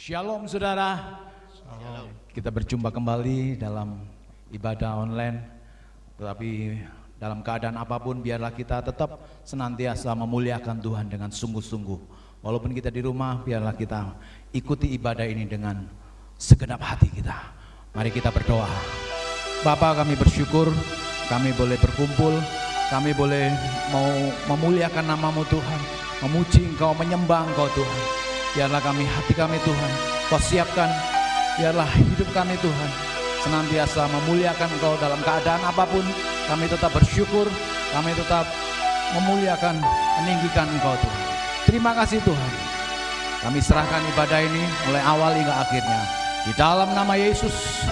Shalom saudara. Shalom. Kita berjumpa kembali dalam ibadah online. Tetapi dalam keadaan apapun biarlah kita tetap senantiasa memuliakan Tuhan dengan sungguh-sungguh. Walaupun kita di rumah, biarlah kita ikuti ibadah ini dengan segenap hati kita. Mari kita berdoa. Bapa, kami bersyukur kami boleh berkumpul, kami boleh mau memuliakan nama-Mu Tuhan, memuji Engkau, menyembah Engkau Tuhan. Biarlah hati kami Tuhan, Kau siapkan, biarlah hidup kami Tuhan senantiasa memuliakan Engkau dalam keadaan apapun. Kami tetap bersyukur, kami tetap memuliakan, meninggikan Engkau Tuhan. Terima kasih Tuhan. Kami serahkan ibadah ini mulai awal hingga akhirnya. Di dalam nama Yesus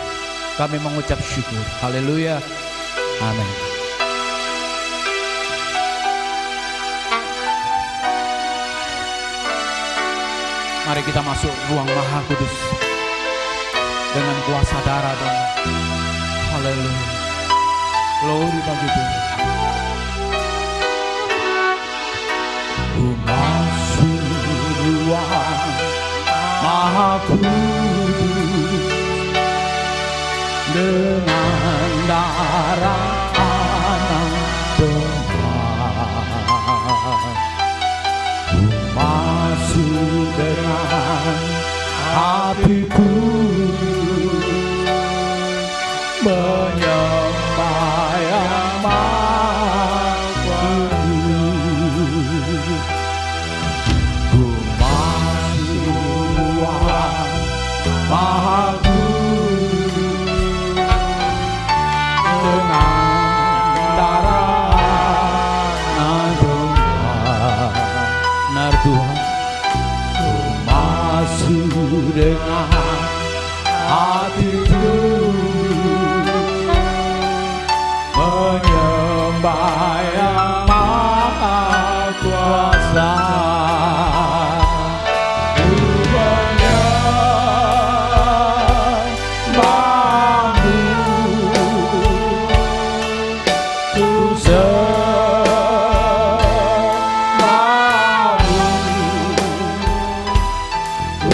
kami mengucap syukur. Haleluya. Amin. Mari kita masuk ruang Maha Kudus dengan kuasa darah Tuhan. Haleluya. Glory bagi Tuhan. Ku masuk ruang Maha Kudus dengan darah Anak Domba. Ku masuk dengan hatiku menyembah Yang Maha Kudus. Ku masuk ruang Maha Kudus dengan darah Anak Domba. Benar Tuhan. Ku masuk dengan hatiku menyembah Yang Maha Kuasa. Ku menyembah-Mu, ku sembah-Mu, ku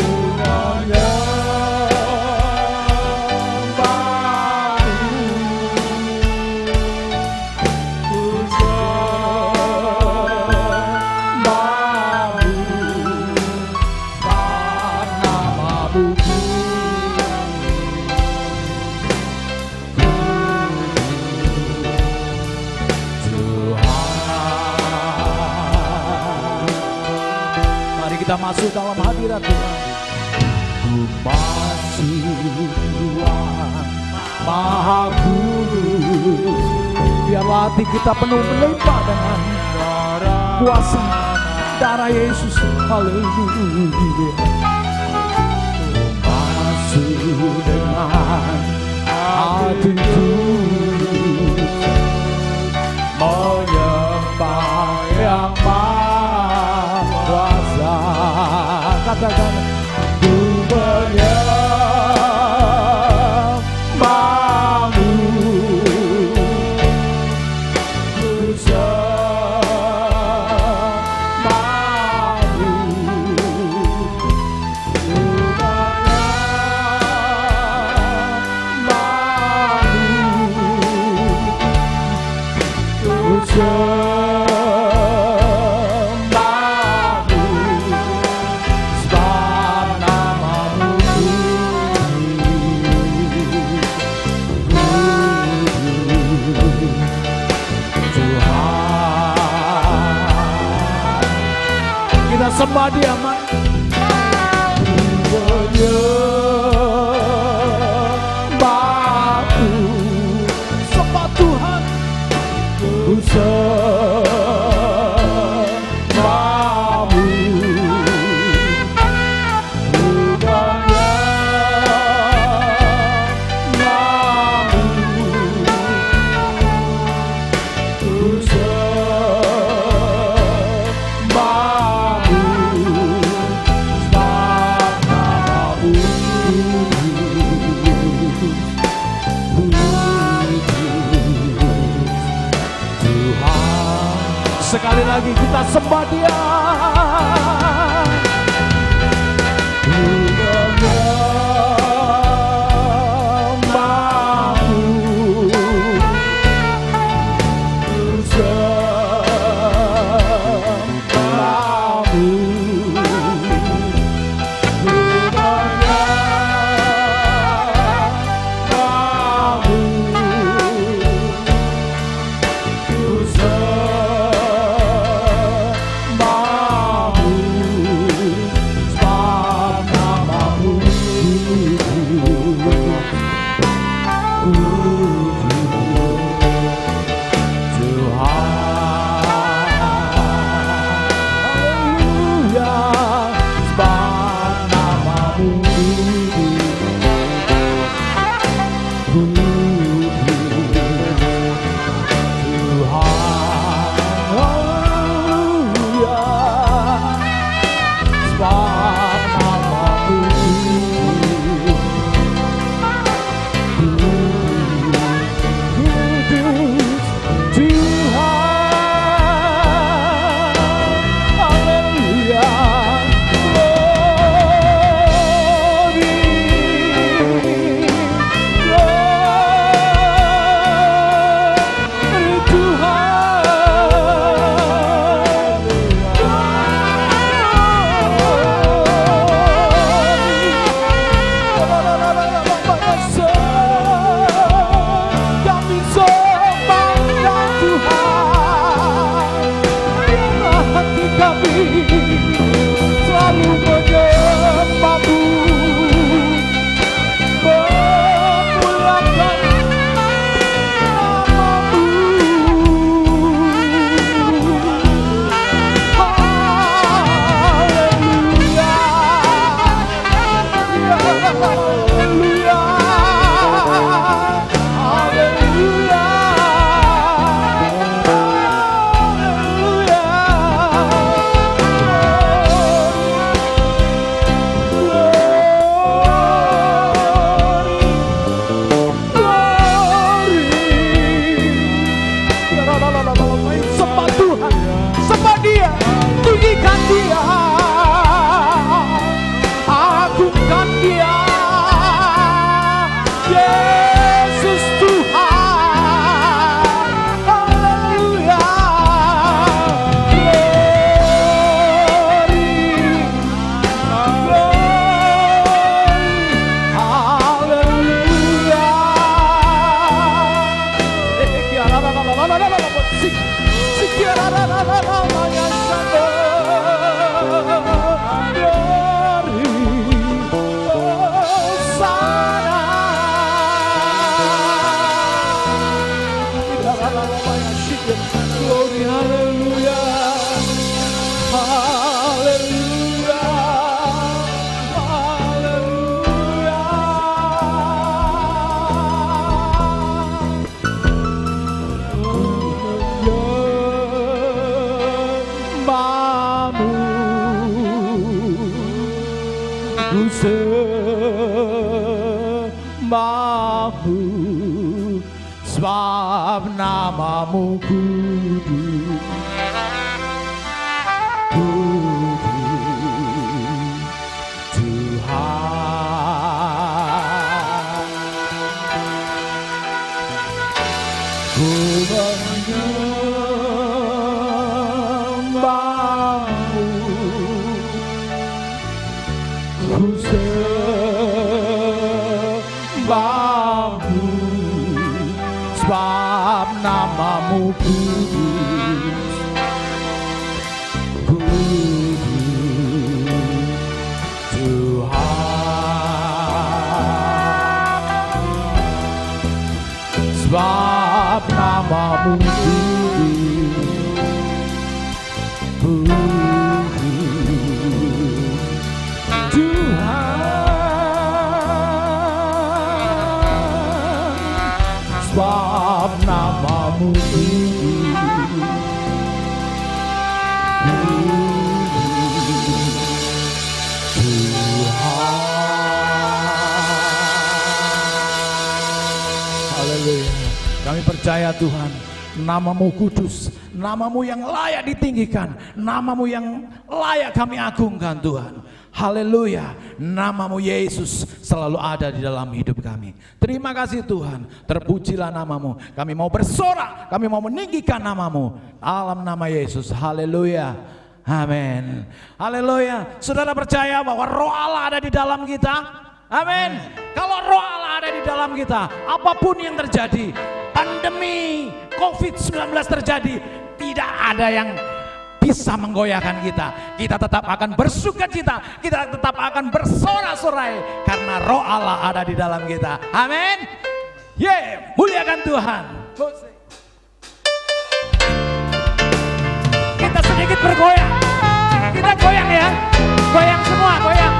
kita masuk dalam hadirat Tuhan. Ku masuk ruang Maha Kudus. Biarlah hati kita penuh melimpah dengan kuasa darah Yesus. Haleluya. Ku masuk dengan hatiku menyembah Yang Maha Kuasa. Katakan, ku menyembah-Mu, ku sembah-Mu, ku menyembah-Mu, ku sembah Dia, menyembah-Ku, sembah Tuhan, ku sembah-Mu, ku menyembah-Mu, ku sekali lagi kita sembah Dia. ku sembahmu, sebab namamu kudus, kudus Tuhan. Ku menyembahmu, ku sembahmu, sebab namamu kudus, kudus Tuhan. Sebab namamu kudus, kudus Tuhan. Sebab namamu kudus, haleluya. Kami percaya Tuhan, namamu kudus, namamu yang layak ditinggikan, namamu yang layak kami agungkan Tuhan. Haleluya, namamu Yesus selalu ada di dalam hidup kami. Terima kasih Tuhan, terpujilah namamu. Kami mau bersorak, kami mau meninggikan namamu, dalam nama Yesus. Haleluya, amin. Haleluya. Saudara percaya bahwa Roh Allah ada di dalam kita? Amin. Kalau Roh Allah ada di dalam kita, apapun yang terjadi, pandemi COVID-19 terjadi, tidak ada yang bisa menggoyahkan kita. Kita tetap akan bersukacita, kita tetap akan bersorak-sorai karena Roh Allah ada di dalam kita. Amin. Muliakan Tuhan. Kita sedikit bergoyang. Kita goyang ya. Goyang semua, goyang.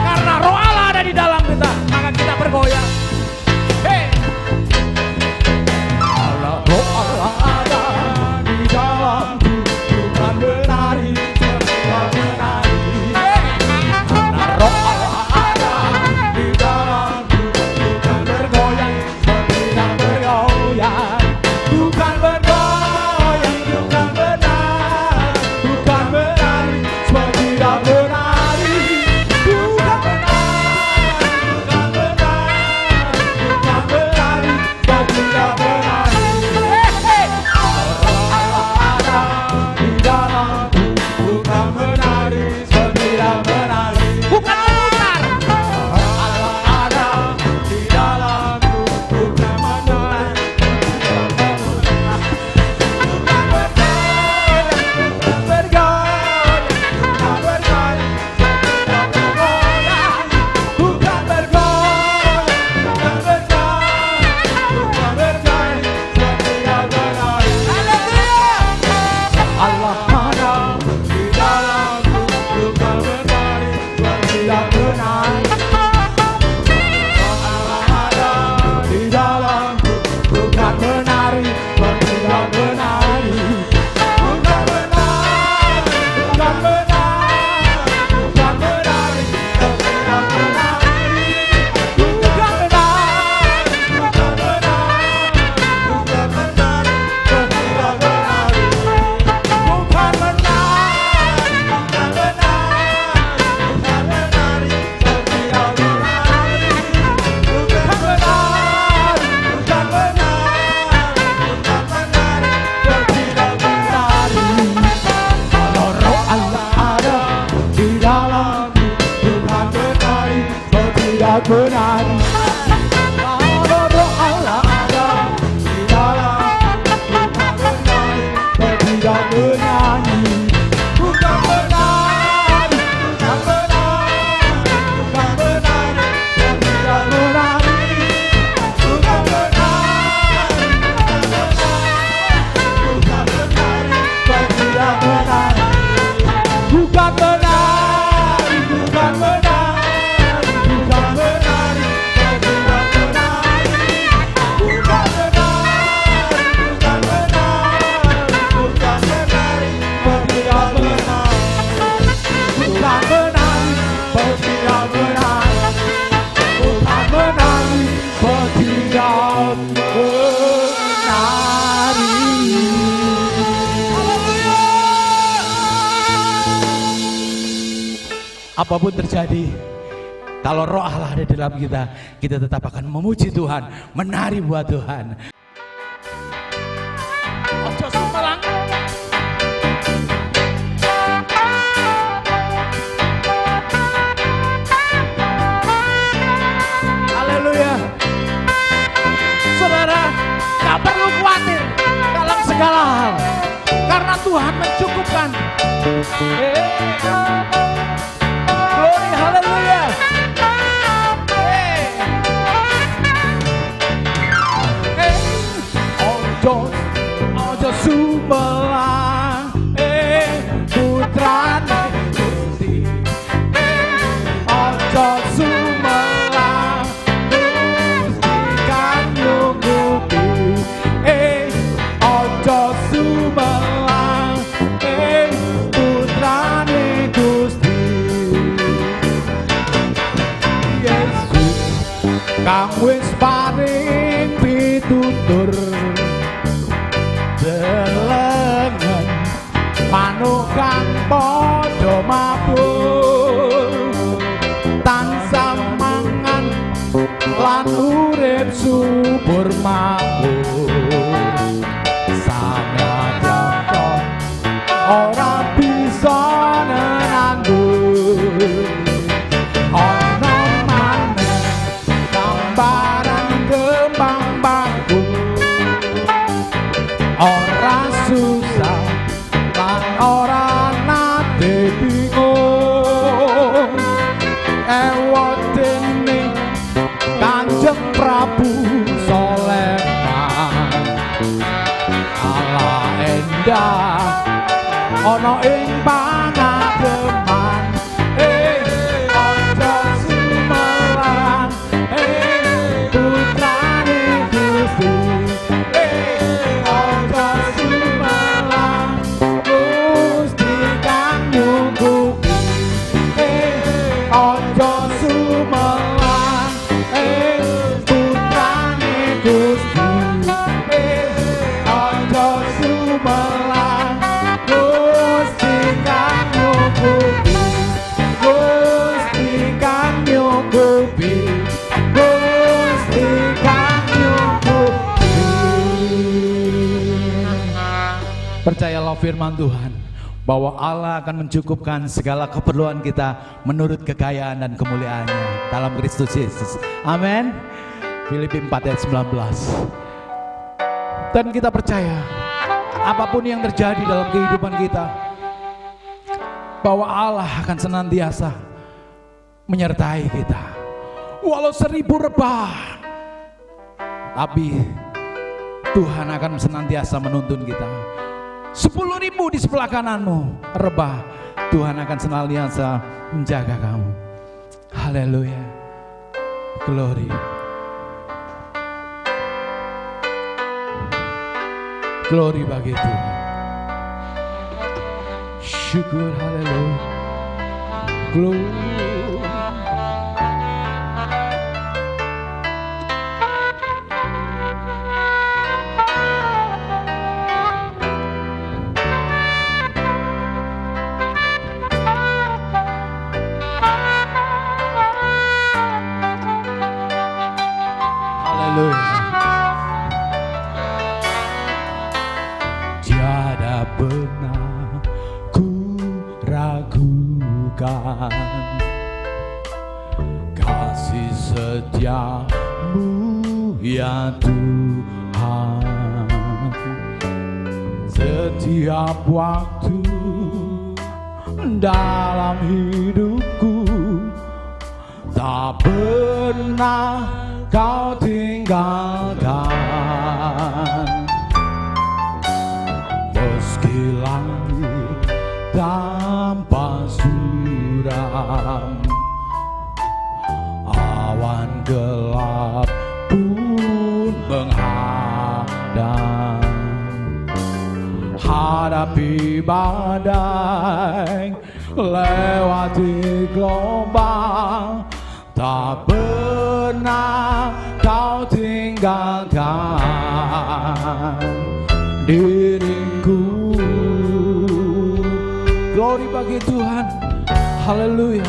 Karena Roh Allah ada di dalam kita, maka kita bergoyang. Roh Allah ada di dalamku, bukan menari, bukan menari. Karena Roh Allah ada di dalamku, bukan bergoyang, tidak bergoyang, bukan bergoyang, bukan menari, bukan menari, tidak menari, bukan menari, bukan menari, bukan menari, tidak menari. Menari, kalau Roh Allah ada di dalam, bukan menari, tidak menyanyi, bukan menari, bukan menari, bukan menari, tidak menari, bukan menari, bukan menari, tidak menari, bukan menari, bukan menari. apapun terjadi, kalau roh Allah ada dalam kita, kita tetap akan memuji Tuhan, menari buat Tuhan. Ojo sumelang. Haleluya. Saudara, gak perlu khawatir dalam segala hal, karena Tuhan mencukupkan. Glory, haleluya. Ojo sumelang, putrane Gusti. Ojo sumelang, Gusti kang nyukupi. Ojo sumelang, putrane Gusti. Yesus kang wis paring pitutur, delengen manuk kang padha mabur, tansah mangan lan urip subur makmur. Sanadyan ora bisa nenanggur, ana maneh gambaran kembang bakung. Ora susah lan ora nate bingung, ewotene Kanjeng Prabu Soleman. Allah endah ana ing pangademan. Ojo sumelang, putrane Gusti. Ojo sumelang, Gusti kang nyukupi. Ojo sumelang, putrane Gusti. Ojo sumelang, Gusti kang nyukupi. Gusti kang nyukupi. Gusti kang nyukupi. Percayalah firman Tuhan bahwa Allah akan mencukupkan segala keperluan kita menurut kekayaan dan kemuliaannya dalam Kristus Yesus. Amin. Filipi 4 ayat 19. Dan kita percaya apapun yang terjadi dalam kehidupan kita, bahwa Allah akan senantiasa menyertai kita. Walau 1000 rebah, tapi Tuhan akan senantiasa menuntun kita. 10.000 di sebelah kananmu rebah, Tuhan akan senantiasa menjaga kamu. Haleluya. Glory. Glory bagi Tuhan. Syukur, haleluya. Glory. Tiada pernah ku ragukan kasih setiamu ya Tuhan. Setiap waktu dalam hidupku tak pernah kau tinggalkan. Meski langit tanpa suram, awan gelap pun menghadang. Hadapi badai, lewati gelombang, tak pernah kau tinggalkan diriku. Glory bagi Tuhan. Haleluya.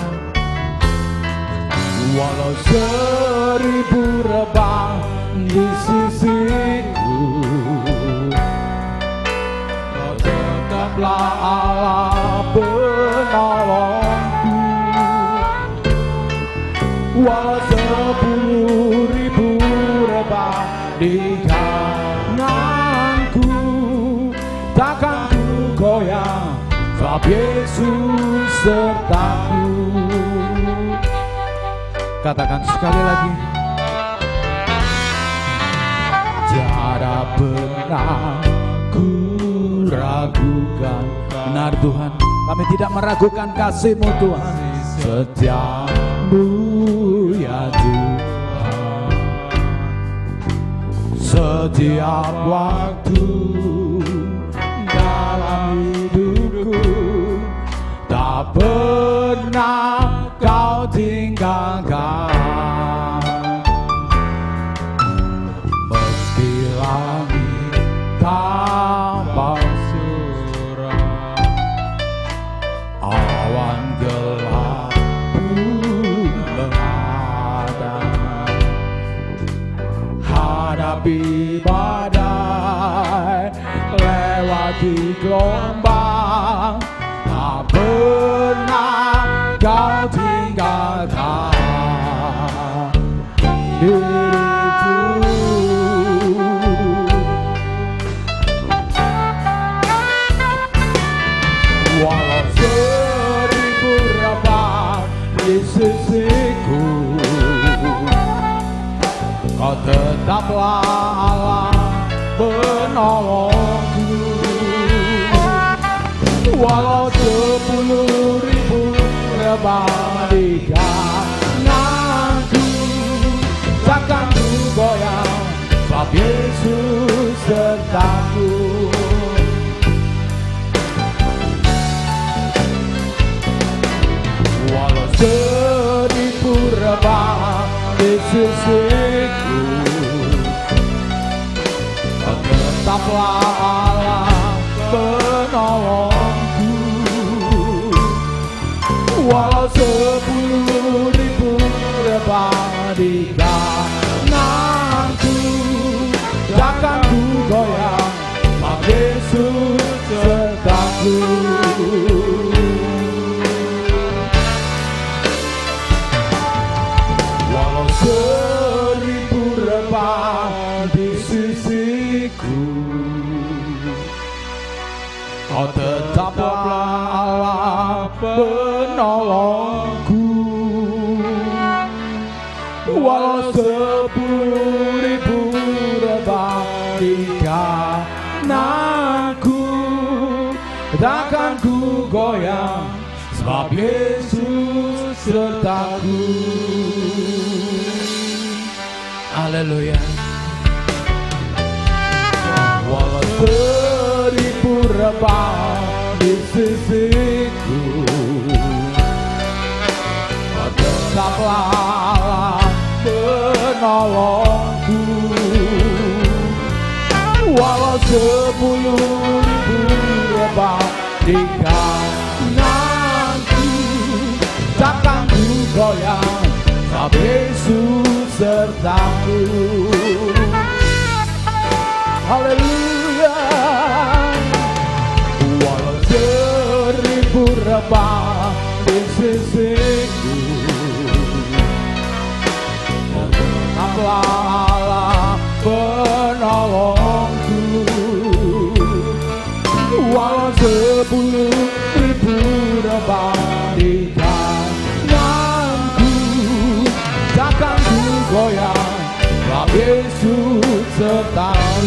Walau 1000 rebah di sisiku, Kau tetaplah Allah penolongku. Walau 10.000 rebah di kananku, takkan ku goyah, sebab Yesus sertaku. Katakan sekali lagi. Tiada pernah ku ragukan. Benar Tuhan, kami tidak meragukan kasih-Mu Tuhan. Setiamu ya Tuhan, setiap waktu dalam hidupku, tak pernah Kau tinggalkan. Meski langit tambah suram, awan gelap pun menghadang, hadapi badai, lewati gelombang, tak pernah Kau tinggalkan diriku. Walau 1000 rebah di sisiku, Kau tetaplah Allah penolongku. Walau 10.000 rebah di kananku, takkan ku goyah, sebab Yesus sertaku. Walau 1000 rebah di sisiku, Kau tetaplah Allah penolongku. Walau 10.000 rebah di kananku, takkan ku goyah, sebab Yesus sertaku. Walau 1000 rebah di sisiku, Kau tetaplah Allah penolongku. Walau 10.000 rebah di kananku, takkan ku goyah, sebab Yesus sertaku. Haleluya. Walau 1000 rebah di sisiku, Kau tetaplah Allah penolongku. Walau 10.000 rebah di kananku, takkan ku goyah, sebab Yesus sertaku. Haleluya. Walau 1000 rebah di sisiku, tetaplah Allah penolongku. Walau 10.000 rebah di kananku, takkan ku goyah, sebab Yesus sertaku.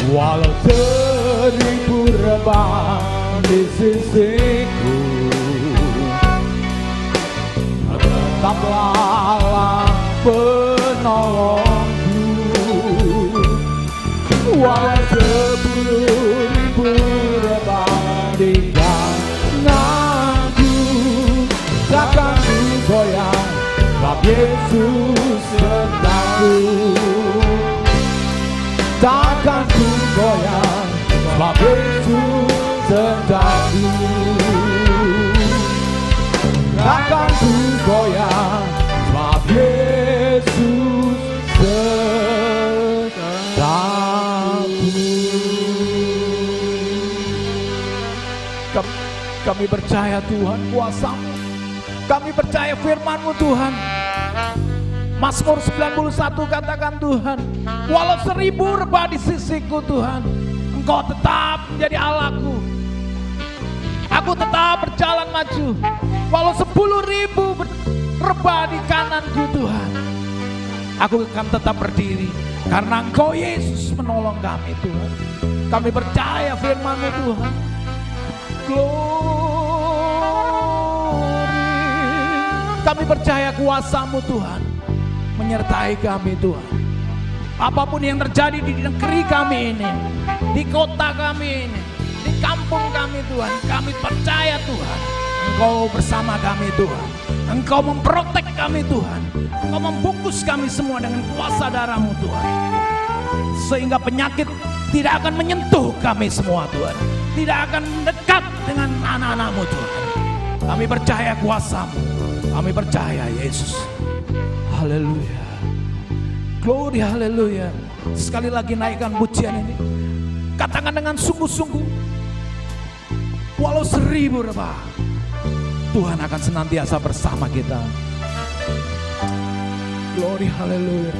Walau 1000 rebah di sisiku, tetaplah Allah penolongku. Walau 10.000 rebah di kananku, takkan ku goyah, sebab Yesus sertaku. Takkan ku goyah, sebab Yesus sertaku, takkan ku goyah, sebab Yesus sertaku. Kami percaya Tuhan kuasa-Mu, kami percaya firman-Mu Tuhan. Mazmur 91 katakan Tuhan, walau 1000 rebah di sisiku Tuhan, Engkau tetap menjadi Allahku. Aku tetap berjalan maju, walau 10.000 rebah di kananku Tuhan, aku akan tetap berdiri, karena Engkau Yesus menolong kami Tuhan. Kami percaya firman-Mu Tuhan. Glory. Kami percaya kuasa-Mu Tuhan menyertai kami Tuhan. Apapun yang terjadi di negeri kami ini, di kota kami ini, di kampung kami Tuhan, kami percaya Tuhan, Engkau bersama kami Tuhan. Engkau memprotek kami Tuhan. Engkau membungkus kami semua dengan kuasa darah-Mu Tuhan, sehingga penyakit tidak akan menyentuh kami semua Tuhan, tidak akan mendekat dengan anak-anak-Mu Tuhan. Kami percaya kuasa-Mu, kami percaya Yesus. Haleluya. Glory, haleluya. Sekali lagi naikkan pujian ini. Katakan dengan sungguh-sungguh, walau 1000 rebah, Tuhan akan senantiasa bersama kita. Glory, haleluya.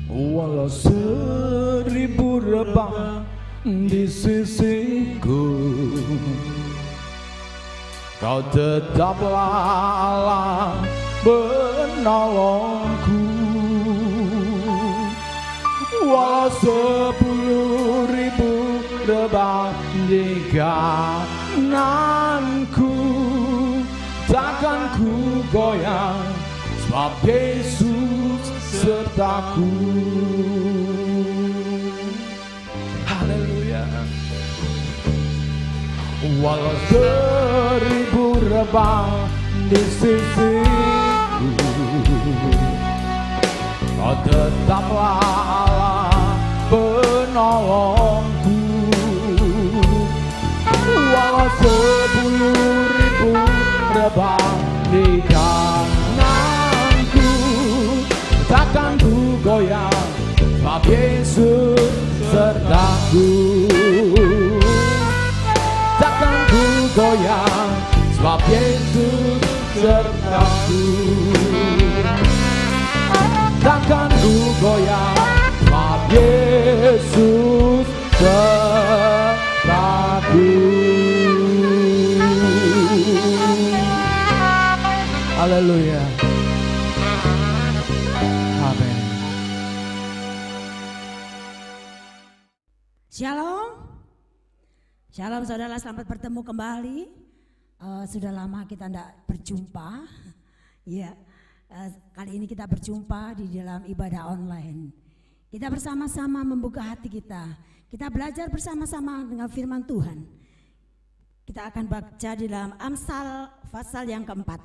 Walau 1000 rebah di sisiku, Kau tetaplah Allah penolongku. Walau 10.000 rebah di kananku, takkan ku goyang, sebab Yesus sertaku. Haleluya. Walau 1000 rebah di sisiku, Kau tetaplah Allah penolongku. Walau 10.000 rebah di kananku, takkan ku goyang, sebab Yesus sertaku. Takkan ku goyang, sebab Yesus sertaku. Takkan ku goyang, sebab Yesus sertaku. Haleluya. Amin. Shalom. Shalom saudara, selamat bertemu kembali. Sudah lama kita tidak berjumpa. Ya, kali ini kita berjumpa di dalam ibadah online. Kita bersama-sama membuka hati kita. Kita belajar bersama-sama dengan firman Tuhan. Kita akan baca di dalam Amsal pasal yang keempat.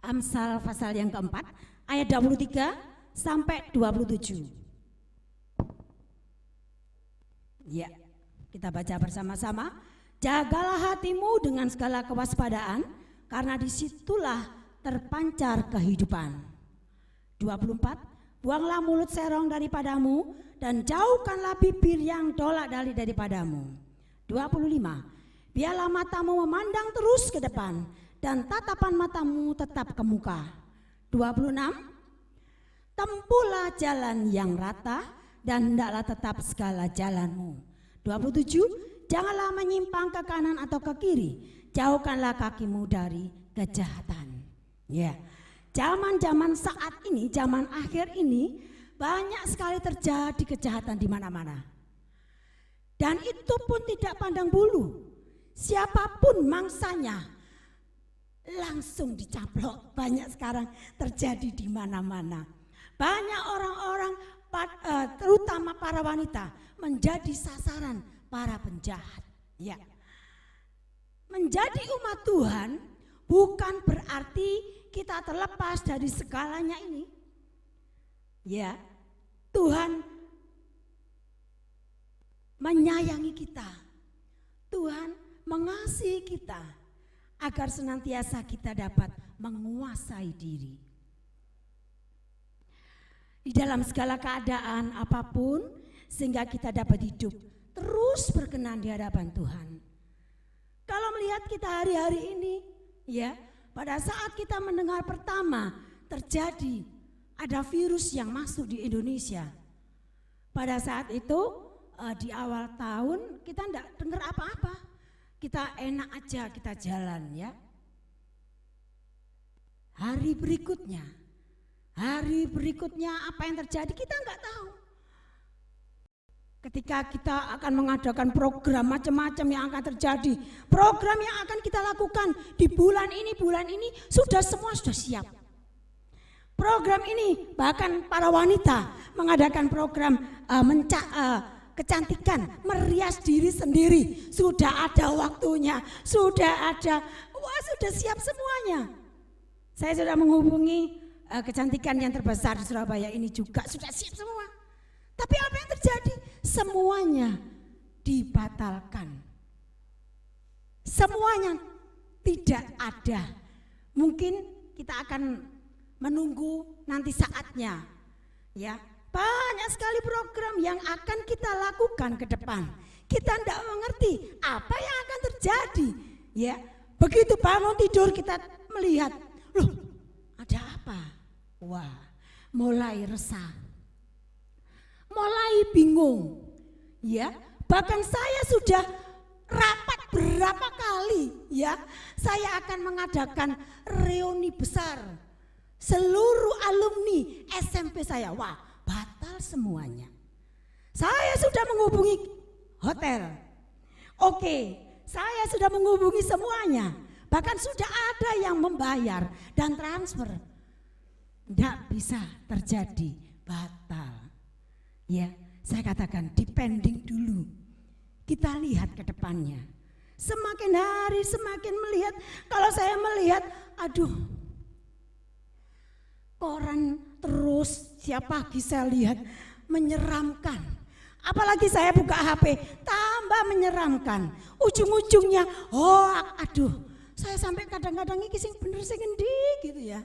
Amsal pasal yang keempat, ayat 23 sampai 27. Ya, kita baca bersama-sama. Jagalah hatimu dengan segala kewaspadaan, karena disitulah terpancar kehidupan. 24, buanglah mulut serong daripadamu, dan jauhkanlah bibir yang dolak daripadamu. 25, biarlah matamu memandang terus ke depan, dan tatapan matamu tetap ke muka. 26, tempuhlah jalan yang rata, dan hendaklah tetap segala jalanmu. 27, janganlah menyimpang ke kanan atau ke kiri, jauhkanlah kakimu dari kejahatan. Ya, zaman-zaman saat ini, zaman akhir ini, banyak sekali terjadi kejahatan di mana-mana. Dan itu pun tidak pandang bulu, siapapun mangsanya, langsung dicaplok. Banyak sekarang terjadi di mana-mana. Banyak orang-orang, terutama para wanita, menjadi sasaran para penjahat. Ya, menjadi umat Tuhan bukan berarti kita terlepas dari segalanya ini. Ya, Tuhan menyayangi kita. Tuhan mengasihi kita agar senantiasa kita dapat menguasai diri. Di dalam segala keadaan apapun, sehingga kita dapat hidup terus berkenan di hadapan Tuhan. Kalau melihat kita hari-hari ini, ya, pada saat kita mendengar pertama terjadi ada virus yang masuk di Indonesia. Pada saat itu di awal tahun kita enggak dengar apa-apa. Kita enak aja kita jalan, ya. Hari berikutnya apa yang terjadi kita enggak tahu. Ketika kita akan mengadakan program macam-macam yang akan terjadi, program yang akan kita lakukan di bulan ini sudah siap. Program ini bahkan para wanita mengadakan program kecantikan, merias diri sendiri, sudah ada waktunya, sudah siap semuanya. Saya sudah menghubungi kecantikan yang terbesar di Surabaya ini juga sudah siap semua. Tapi apa yang terjadi? Semuanya dibatalkan. Semuanya tidak ada. Mungkin kita akan menunggu nanti saatnya. Ya, banyak sekali program yang akan kita lakukan ke depan. Kita tidak mengerti apa yang akan terjadi. Ya, begitu bangun tidur kita melihat, loh, ada apa? Wah, mulai resah, mulai bingung, ya. Bahkan saya sudah rapat berapa kali, ya. Saya akan mengadakan reuni besar seluruh alumni SMP saya. Wah, batal semuanya. Saya sudah menghubungi hotel. Oke, saya sudah menghubungi semuanya. Bahkan sudah ada yang membayar dan transfer. Tidak bisa terjadi, batal. Ya, saya katakan depending dulu. Kita lihat ke depannya. Semakin hari semakin melihat, kalau saya melihat, aduh, koran terus tiap pagi saya lihat menyeramkan. Apalagi saya buka HP, tambah menyeramkan. Ujung-ujungnya, aduh, saya sampai kadang-kadang ini sing bener sing endi gitu ya.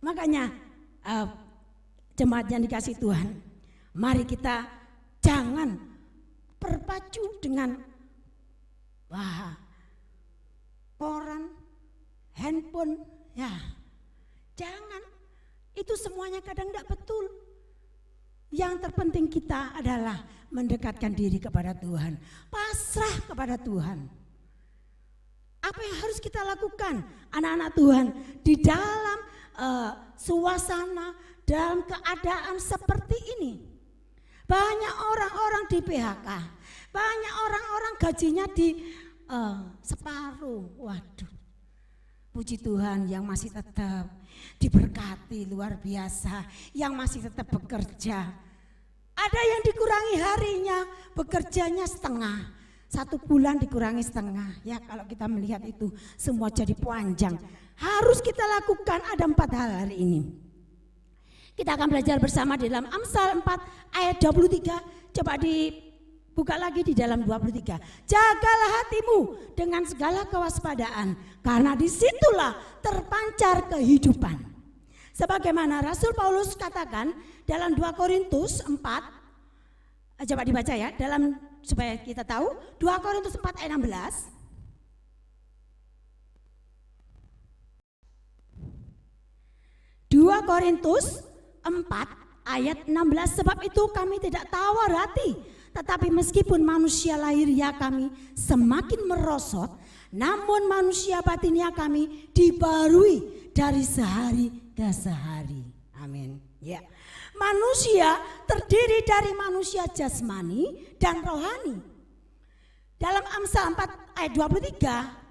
Makanya jemaat yang dikasih Tuhan, mari kita jangan berpacu dengan koran, handphone, ya jangan. Itu semuanya kadang tidak betul. Yang terpenting kita adalah mendekatkan diri kepada Tuhan, pasrah kepada Tuhan. Apa yang harus kita lakukan anak-anak Tuhan di dalam suasana, dalam keadaan seperti ini? Banyak orang-orang di PHK, banyak orang-orang gajinya di separuh. Waduh, puji Tuhan yang masih tetap diberkati luar biasa, yang masih tetap bekerja. Ada yang dikurangi harinya, bekerjanya setengah, 1 bulan dikurangi setengah. Ya, kalau kita melihat itu semua jadi panjang. Harus kita lakukan ada 4 hal hari ini. Kita akan belajar bersama di dalam Amsal 4 ayat 23. Coba dibuka lagi di dalam 23. Jagalah hatimu dengan segala kewaspadaan, karena disitulah terpancar kehidupan. Sebagaimana Rasul Paulus katakan dalam 2 Korintus 4, coba dibaca ya, dalam supaya kita tahu, 2 Korintus 4 ayat 16. 2 Korintus 4 ayat 16, sebab itu kami tidak tawar hati, tetapi meskipun manusia lahiriah kami semakin merosot, namun manusia batinnya kami dibarui dari sehari ke sehari. Amin. Ya. Manusia terdiri dari manusia jasmani dan rohani. Dalam Amsal 4 ayat 23,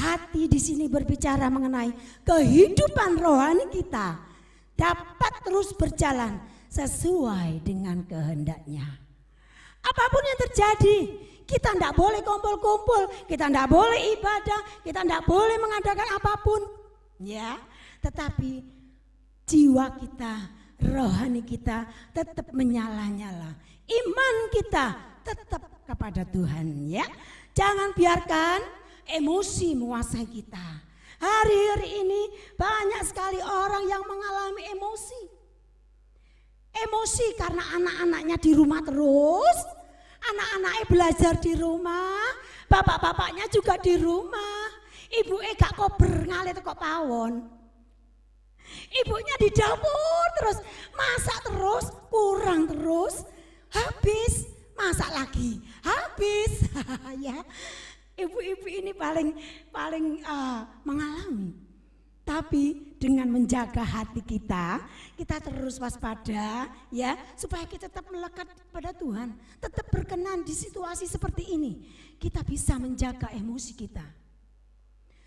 hati di sini berbicara mengenai kehidupan rohani kita dapat terus berjalan sesuai dengan kehendaknya. Apapun yang terjadi, kita tidak boleh kumpul-kumpul, kita tidak boleh ibadah, kita tidak boleh mengadakan apapun. Ya, tetapi jiwa kita, rohani kita tetap menyala-nyala. Iman kita tetap kepada Tuhan, ya. Jangan biarkan emosi menguasai kita. Hari-hari ini banyak sekali orang yang mengalami emosi. Emosi karena anak-anaknya di rumah terus, anak-anaknya belajar di rumah, bapak-bapaknya juga di rumah. Ibunya gak kober ngalir kok pawon. Ibunya di dapur terus, masak terus, kurang terus, habis, masak lagi, habis. Ya, ibu-ibu ini paling mengalami. Tapi dengan menjaga hati kita terus waspada, ya, supaya kita tetap melekat pada Tuhan, tetap berkenan di situasi seperti ini. Kita bisa menjaga emosi kita.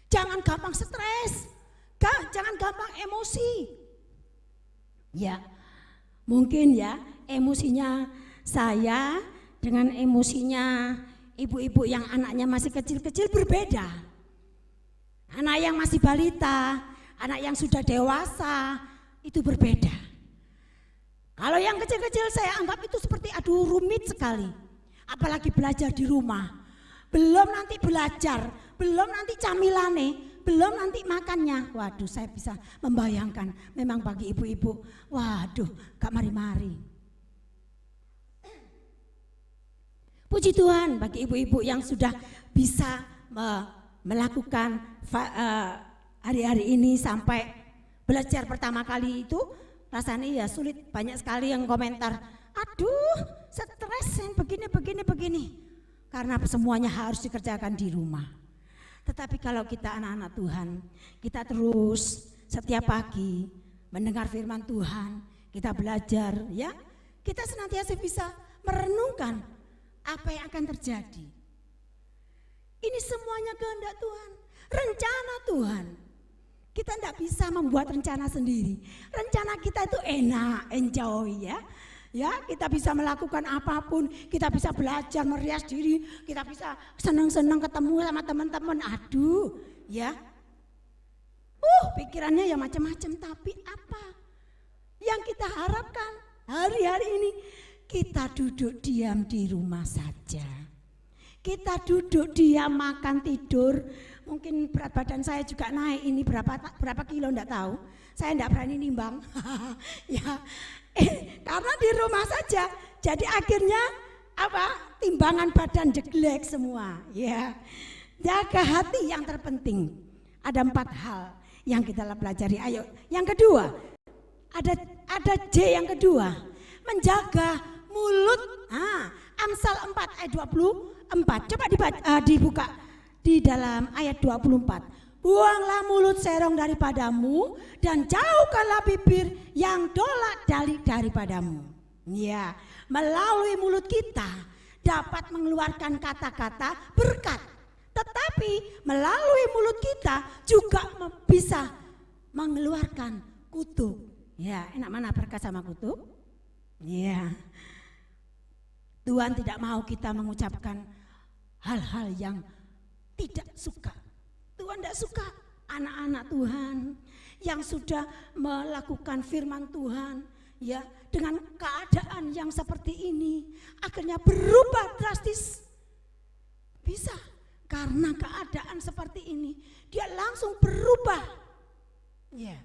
Jangan gampang stres, jangan gampang emosi. Ya, mungkin ya emosinya saya dengan emosinya ibu-ibu yang anaknya masih kecil-kecil berbeda. Anak yang masih balita, anak yang sudah dewasa itu berbeda. Kalau yang kecil-kecil saya anggap itu seperti aduh rumit sekali. Apalagi belajar di rumah. Belum nanti belajar, belum nanti camilane, belum nanti makannya. Waduh, saya bisa membayangkan memang bagi ibu-ibu, waduh gak mari-mari. Puji Tuhan bagi ibu-ibu yang sudah bisa melakukan hari-hari ini sampai belajar pertama kali itu rasanya ya sulit. Banyak sekali yang komentar, aduh stres begini. Karena semuanya harus dikerjakan di rumah. Tetapi kalau kita anak-anak Tuhan, kita terus setiap pagi mendengar firman Tuhan, kita belajar, ya, kita senantiasa bisa merenungkan apa yang akan terjadi. Ini semuanya kehendak Tuhan, rencana Tuhan. Kita tidak bisa membuat rencana sendiri. Rencana kita itu enak, enjoy, ya. Ya, kita bisa melakukan apapun, kita bisa belajar merias diri, kita bisa senang-senang ketemu sama teman-teman. Aduh, ya. Pikirannya ya macam-macam, tapi apa yang kita harapkan hari-hari ini? Kita duduk diam di rumah saja. Kita duduk diam, makan, tidur. Mungkin berat badan saya juga naik, ini berapa kilo enggak tahu. Saya enggak berani nimbang. Ya. Karena di rumah saja, jadi akhirnya timbangan badan jelek semua, ya. Jaga hati yang terpenting. Ada 4 hal yang kita pelajari. Ayo, yang kedua, ada J yang kedua, menjaga mulut. Amsal 4 ayat 24. Coba dibuka di dalam ayat 24. Buanglah mulut serong daripadamu dan jauhkanlah bibir yang dolak daripadamu. Ya, melalui mulut kita dapat mengeluarkan kata-kata berkat. Tetapi melalui mulut kita juga bisa mengeluarkan kutuk. Ya, enak mana berkat sama kutuk? Ya. Tuhan tidak mau kita mengucapkan hal-hal yang tidak suka. Tuhan tidak suka anak-anak Tuhan yang sudah melakukan firman Tuhan, ya, dengan keadaan yang seperti ini akhirnya berubah drastis. Bisa karena keadaan seperti ini dia langsung berubah. Ya.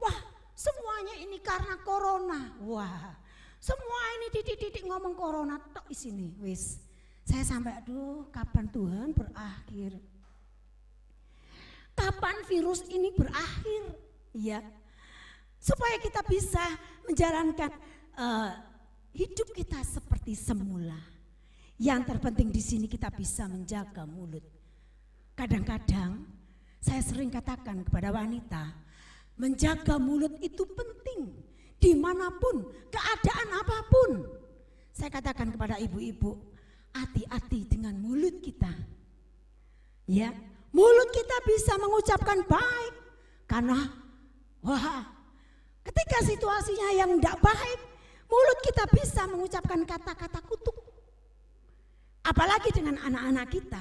Wah, semuanya ini karena corona. Wah, semua ini titik-titik ngomong corona tok di sini. Wis, saya sampai aduh kapan Tuhan berakhir? Kapan virus ini berakhir, ya, supaya kita bisa menjalankan hidup kita seperti semula. Yang terpenting di sini kita bisa menjaga mulut. Kadang-kadang saya sering katakan kepada wanita, menjaga mulut itu penting dimanapun, keadaan apapun. Saya katakan kepada ibu-ibu, hati-hati dengan mulut kita, ya. Mulut kita bisa mengucapkan baik karena ketika situasinya yang tidak baik, Mulut kita bisa mengucapkan kata-kata kutuk. Apalagi dengan anak-anak kita,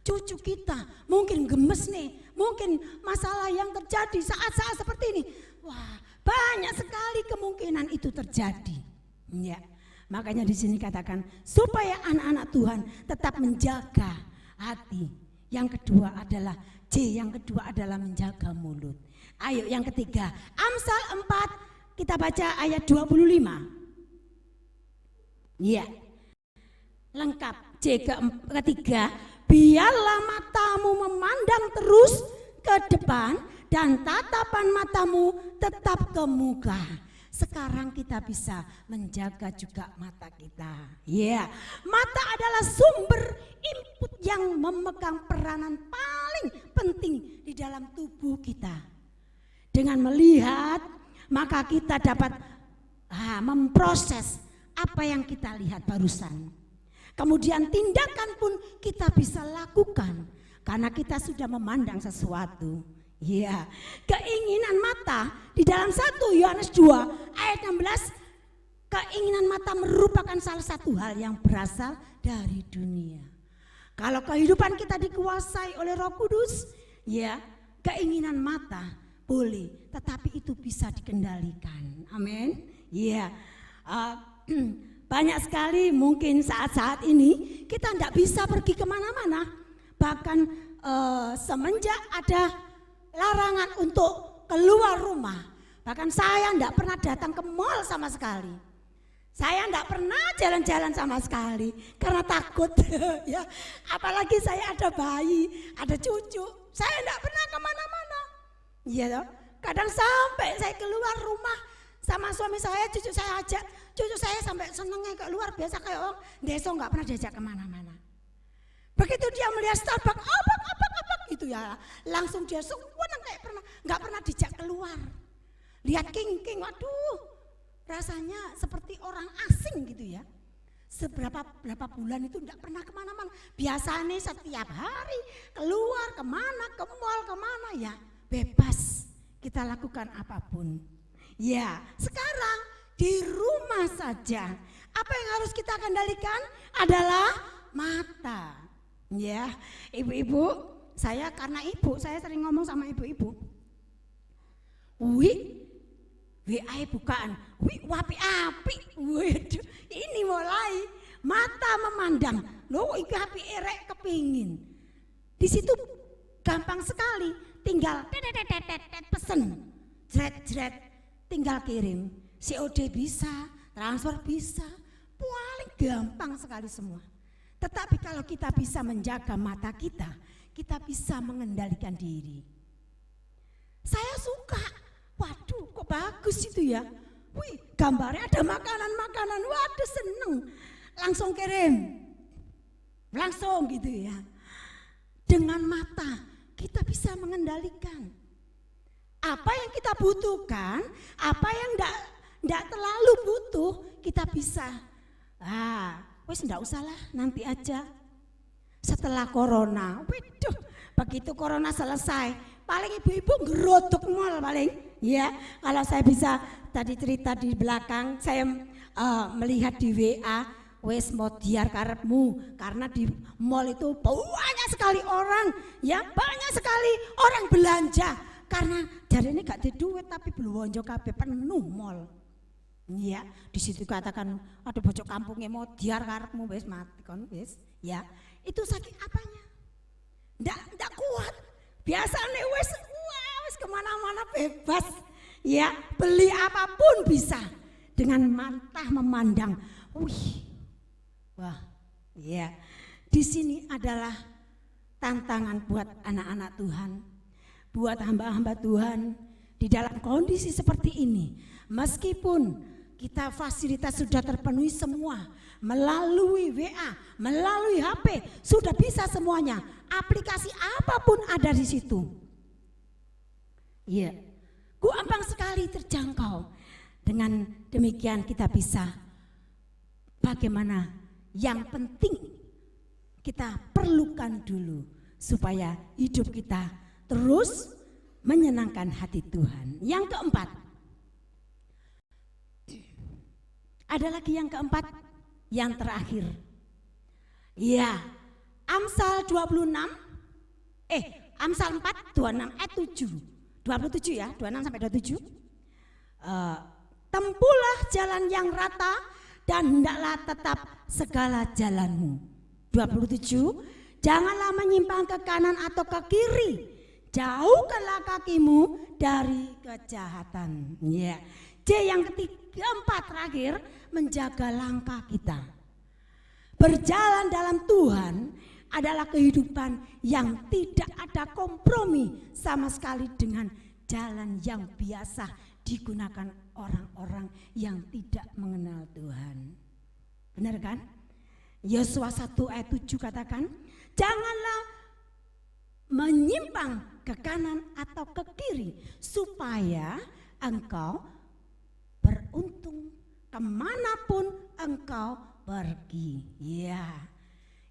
cucu kita, mungkin gemes nih, mungkin masalah yang terjadi saat-saat seperti ini. Wah, banyak sekali kemungkinan itu terjadi. Ya, makanya di sini katakan supaya anak-anak Tuhan tetap menjaga hati. Yang kedua adalah yang kedua adalah menjaga mulut. Ayo yang ketiga, Amsal 4, kita baca ayat 25. Ya, lengkap. Ketiga, biarlah matamu memandang terus ke depan dan tatapan matamu tetap ke muka. Sekarang kita bisa menjaga juga mata kita. Ya, mata adalah sumber input yang memegang peranan paling penting di dalam tubuh kita. Dengan melihat, maka kita dapat memproses apa yang kita lihat barusan. Kemudian tindakan pun kita bisa lakukan karena kita sudah memandang sesuatu. Ya, keinginan mata di dalam 1 Yohanes 2 ayat 16, keinginan mata merupakan salah satu hal yang berasal dari dunia. Kalau kehidupan kita dikuasai oleh Roh Kudus, ya, keinginan mata boleh, tetapi itu bisa dikendalikan. Amin. Ya. Banyak sekali mungkin saat-saat ini kita tidak bisa pergi kemana-mana. Bahkan semenjak ada larangan untuk keluar rumah, bahkan saya tidak pernah datang ke mal sama sekali. Saya tidak pernah jalan-jalan sama sekali karena takut. Ya, apalagi saya ada bayi, ada cucu, saya tidak pernah kemana-mana. Ya, kadang sampai saya keluar rumah sama suami saya, cucu saya ajak, cucu saya sampai senengnya ke luar biasa kayak orang desa, nggak pernah diajak kemana-mana. Begitu dia melihat Starbucks, apa gitu ya, langsung dia seneng kayak nggak pernah dijak keluar. Lihat king, waduh, rasanya seperti orang asing gitu ya. Berapa bulan itu nggak pernah kemana-mana. Biasanya setiap hari keluar kemana, ke mall kemana ya, bebas kita lakukan apapun. Ya, sekarang di rumah saja apa yang harus kita kendalikan adalah mata. Ya, ibu-ibu, saya karena ibu, saya sering ngomong sama ibu-ibu. WA bukaan, wapi-api, waduh, ini mulai mata memandang, loh iki api erek kepingin. Di situ gampang sekali, tinggal pesen, jret, tinggal kirim, COD bisa, transfer bisa, paling gampang sekali semua. Tetapi kalau kita bisa menjaga mata kita, kita bisa mengendalikan diri. Saya suka, waduh kok bagus itu ya, wih gambarnya ada makanan-makanan, waduh seneng, langsung kirim, langsung gitu ya. Dengan mata kita bisa mengendalikan apa yang kita butuhkan, apa yang enggak terlalu butuh, kita bisa. Wes enggak usahlah, nanti aja. Setelah corona, waduh, begitu corona selesai, paling ibu-ibu ngerodok mall paling. Ya, kalau saya bisa tadi cerita di belakang, saya melihat di WA, wes modiar karepmu, karena di mall itu banyak sekali orang, ya banyak sekali orang belanja. Karena jari ini gak ada duit tapi belum wonjo kabeh penuh mall. Iya, di situ katakan ada bocok kampungnya mau diar karepmu wis mati kon wis. Ya, itu saking apanya? Ndak kuat. Biasanya wis kemana-mana bebas. Ya, beli apapun bisa dengan mata memandang. Wah, ya. Di sini adalah tantangan buat anak-anak Tuhan. Buat hamba-hamba Tuhan di dalam kondisi seperti ini, meskipun kita fasilitas sudah terpenuhi semua, melalui WA, melalui HP, sudah bisa semuanya, aplikasi apapun ada di situ. Iya, gampang sekali terjangkau. Dengan demikian kita bisa, bagaimana yang penting kita perlukan dulu supaya hidup kita terus menyenangkan hati Tuhan. Yang keempat, Ada lagi yang keempat, yang terakhir. Ya, Amsal 4, 26 ayat 7. 27 ya, 26 sampai 27. Tempuhlah jalan yang rata dan hendaklah tetap segala jalanmu. 27, janganlah menyimpang ke kanan atau ke kiri. Jauhkanlah kakimu dari kejahatan. Ya. C yang ketiga, empat terakhir, menjaga langkah kita. Berjalan dalam Tuhan adalah kehidupan yang tidak ada kompromi sama sekali dengan jalan yang biasa digunakan orang-orang yang tidak mengenal Tuhan. Benar kan? Yosua 1 ayat 7 katakan, janganlah menyimpang ke kanan atau ke kiri supaya engkau beruntung kemanapun engkau pergi. Ya,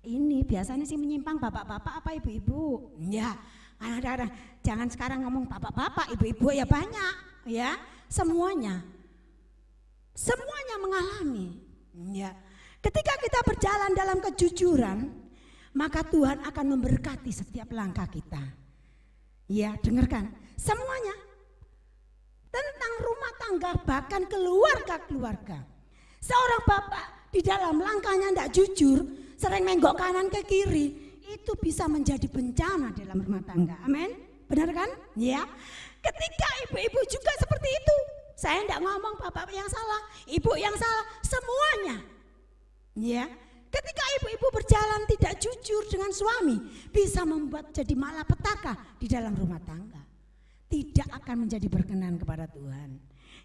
ini biasanya sih menyimpang bapak-bapak apa ibu-ibu. Ya, kadang-kadang jangan sekarang ngomong bapak-bapak, ibu-ibu ya banyak. Ya, semuanya mengalami. Ya, ketika kita berjalan dalam kejujuran, maka Tuhan akan memberkati setiap langkah kita. Ya, dengarkan semuanya tentang rumah tangga, bahkan keluarga-keluarga. Seorang bapak di dalam langkahnya tidak jujur, sering menggok kanan ke kiri, itu bisa menjadi bencana dalam rumah tangga. Amin, benar kan? Ya. Ketika ibu-ibu juga seperti itu, saya tidak ngomong bapak yang salah, ibu yang salah, semuanya. Ya. Ketika ibu-ibu berjalan tidak jujur dengan suami, bisa membuat jadi malapetaka di dalam rumah tangga. Tidak akan menjadi berkenan kepada Tuhan.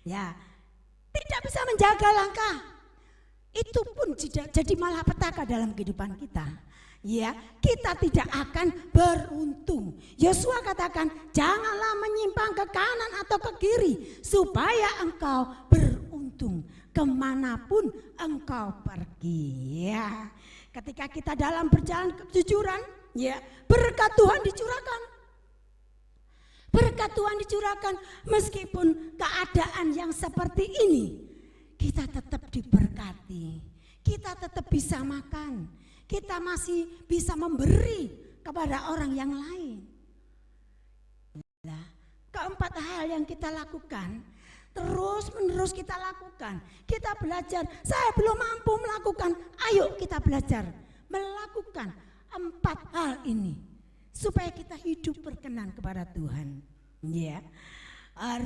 Ya, tidak bisa menjaga langkah. Itu pun jadi malapetaka dalam kehidupan kita. Ya, kita tidak akan beruntung. Yosua katakan, janganlah menyimpang ke kanan atau ke kiri supaya engkau beruntung kemanapun engkau pergi. Ya, ketika kita dalam berjalan kejujuran, ya, berkat Tuhan dicurahkan. Berkat Tuhan dicurahkan meskipun keadaan yang seperti ini, kita tetap diberkati. Kita tetap bisa makan. Kita masih bisa memberi kepada orang yang lain. Nah, keempat hal yang kita lakukan, terus menerus kita lakukan. Kita belajar, saya belum mampu melakukan, ayo kita belajar melakukan empat hal ini supaya kita hidup berkenan kepada Tuhan. Ya,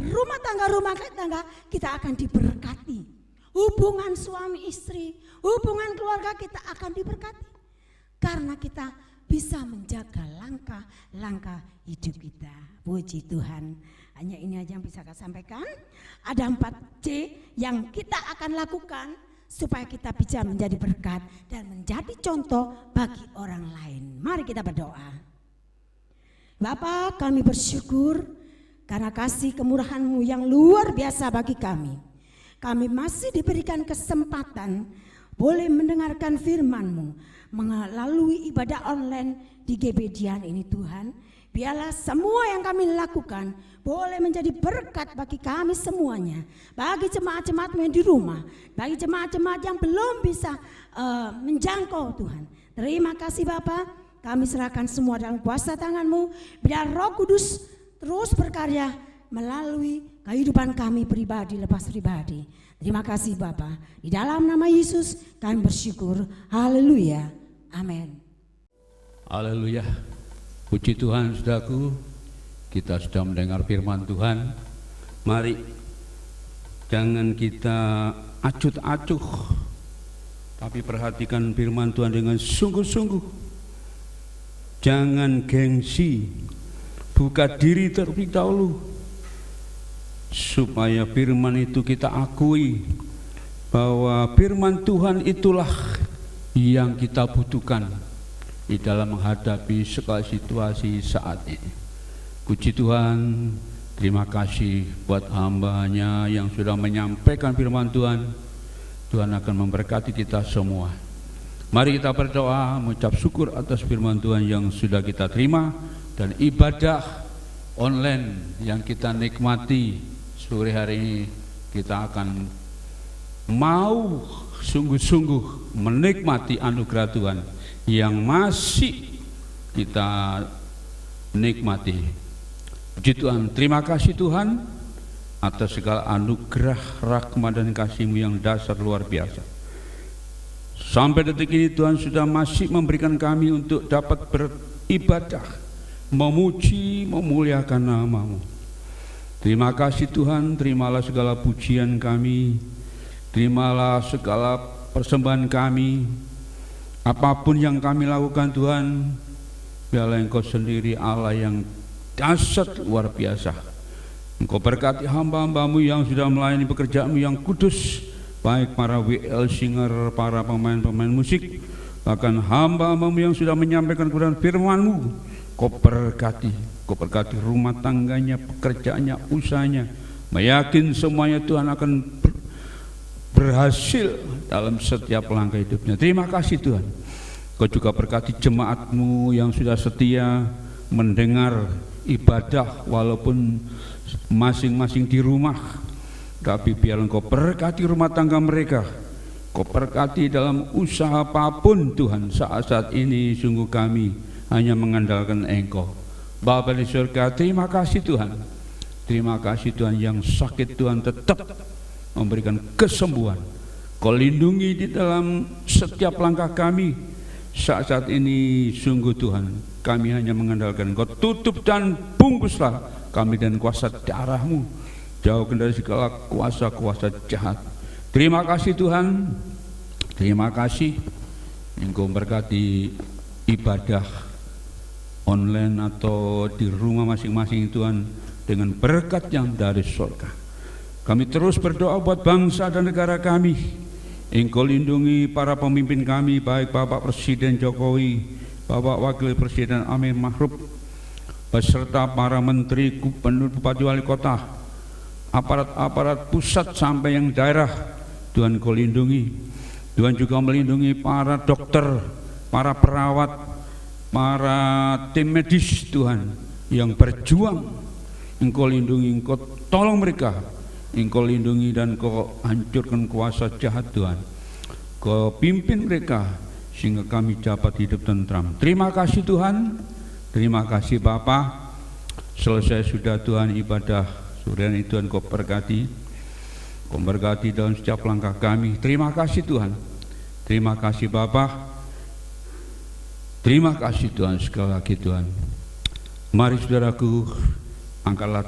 rumah tangga kita akan diberkati. Hubungan suami istri, hubungan keluarga kita akan diberkati karena kita bisa menjaga langkah-langkah hidup kita. Puji Tuhan. Hanya ini aja yang bisa saya sampaikan. Ada 4 C yang kita akan lakukan supaya kita bisa menjadi berkat dan menjadi contoh bagi orang lain. Mari kita berdoa. Bapa, kami bersyukur karena kasih kemurahan-Mu yang luar biasa bagi kami. Kami masih diberikan kesempatan boleh mendengarkan firman-Mu melalui ibadah online di GBDian ini Tuhan. Biarlah semua yang kami lakukan boleh menjadi berkat bagi kami semuanya. Bagi jemaat-jemaat yang di rumah, bagi jemaat-jemaat yang belum bisa menjangkau Tuhan. Terima kasih Bapa, kami serahkan semua dalam kuasa tangan-Mu. Biar Roh Kudus terus berkarya melalui kehidupan kami pribadi lepas pribadi. Terima kasih Bapa. Di dalam nama Yesus kami bersyukur. Haleluya. Amin. Haleluya. Puji Tuhan, saudaraku. Kita sudah mendengar firman Tuhan. Mari jangan kita acuh-acuh, tapi perhatikan firman Tuhan dengan sungguh-sungguh. Jangan gengsi, buka diri terlebih dahulu, supaya firman itu kita akui bahwa firman Tuhan itulah yang kita butuhkan di dalam menghadapi segala situasi saat ini. Puji Tuhan, terima kasih buat hamba-Nya yang sudah menyampaikan firman Tuhan. Tuhan akan memberkati kita semua. Mari kita berdoa, mengucap syukur atas firman Tuhan yang sudah kita terima dan ibadah online yang kita nikmati sore hari ini. Kita akan mau sungguh-sungguh menikmati anugerah Tuhan yang masih kita nikmati. Puji Tuhan, terima kasih Tuhan atas segala anugerah, rahmat dan kasih-Mu yang dasar luar biasa. Sampai detik ini Tuhan sudah masih memberikan kami untuk dapat beribadah, memuji, memuliakan nama-Mu. Terima kasih Tuhan, terimalah segala pujian kami, terimalah segala persembahan kami. Apapun yang kami lakukan Tuhan, biarlah Engkau sendiri Allah yang dahsyat luar biasa. Engkau berkati hamba-hamba-Mu yang sudah melayani pekerjaan-Mu yang kudus, baik para WL singer, para pemain-pemain musik, bahkan hamba-hamba-Mu yang sudah menyampaikan kebenaran firman-Mu. Kau berkati rumah tangganya, pekerjaannya, usahanya. Meyakin semuanya Tuhan akan berhasil dalam setiap langkah hidupnya. Terima kasih Tuhan. Kau juga berkati jemaat-Mu yang sudah setia mendengar ibadah walaupun masing-masing di rumah, tapi biar Engkau berkati rumah tangga mereka. Kau berkati dalam usaha apapun Tuhan. Saat-saat ini sungguh kami hanya mengandalkan Engkau. Bapa di surga, terima kasih Tuhan. Terima kasih Tuhan, yang sakit Tuhan tetap memberikan kesembuhan. Kau lindungi di dalam setiap langkah kami. Saat-saat ini sungguh Tuhan, kami hanya mengandalkan Engkau. Tutup dan bungkuslah kami dan kuasa darah-Mu, jauhkan dari segala kuasa-kuasa jahat. Terima kasih Tuhan. Terima kasih Engkau berkati ibadah online atau di rumah masing-masing Tuhan dengan berkat yang dari surga. Kami terus berdoa buat bangsa dan negara kami. Engkau lindungi para pemimpin kami, baik Bapak Presiden Jokowi, Bapak Wakil Presiden Amin Mahruf, beserta para menteri, gubernur, bupati, wali kota, aparat-aparat pusat sampai yang daerah. Tuhan Kau lindungi. Tuhan juga melindungi para dokter, para perawat, para tim medis Tuhan yang berjuang. Engkau lindungi, Engkau tolong mereka. Engkau lindungi dan Kau hancurkan kuasa jahat Tuhan. Kau pimpin mereka sehingga kami dapat hidup tentram. Terima kasih Tuhan. Terima kasih Bapa. Selesai sudah Tuhan ibadah sore ini, Tuhan Kau berkati. Kau berkati dalam setiap langkah kami. Terima kasih Tuhan. Terima kasih Bapa. Terima kasih Tuhan sekali lagi Tuhan. Mari saudaraku, angkatlah,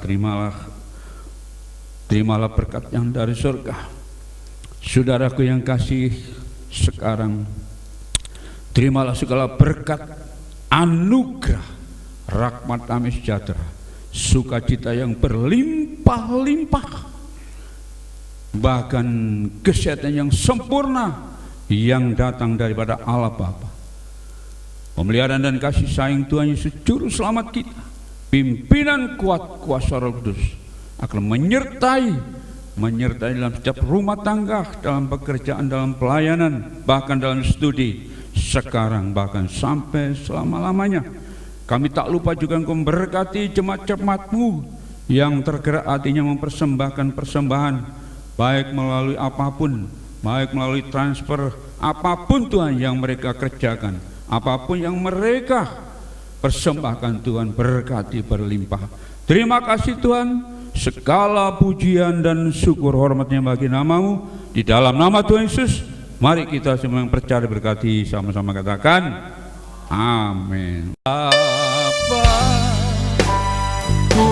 terimalah berkat yang dari surga. Saudaraku yang kasih, sekarang terimalah segala berkat, anugerah, rahmat, damai sejahtera, sukacita yang berlimpah-limpah, bahkan kesehatan yang sempurna yang datang daripada Allah Bapa. Pemeliharaan dan kasih sayang Tuhan Yesus Juru Selamat kita, pimpinan kuat kuasa Roh Kudus akan menyertai dalam setiap rumah tangga, dalam pekerjaan, dalam pelayanan, bahkan dalam studi, sekarang bahkan sampai selama-lamanya. Kami tak lupa juga Engkau memberkati jemaat-jemaat-Mu yang tergerak hatinya mempersembahkan persembahan, baik melalui apapun, baik melalui transfer, apapun Tuhan yang mereka kerjakan, apapun yang mereka persembahkan Tuhan, berkati berlimpah. Terima kasih Tuhan. Segala pujian dan syukur hormatnya bagi nama-Mu, di dalam nama Tuhan Yesus. Mari kita semua yang percaya berkati sama-sama katakan amin. Bapa ku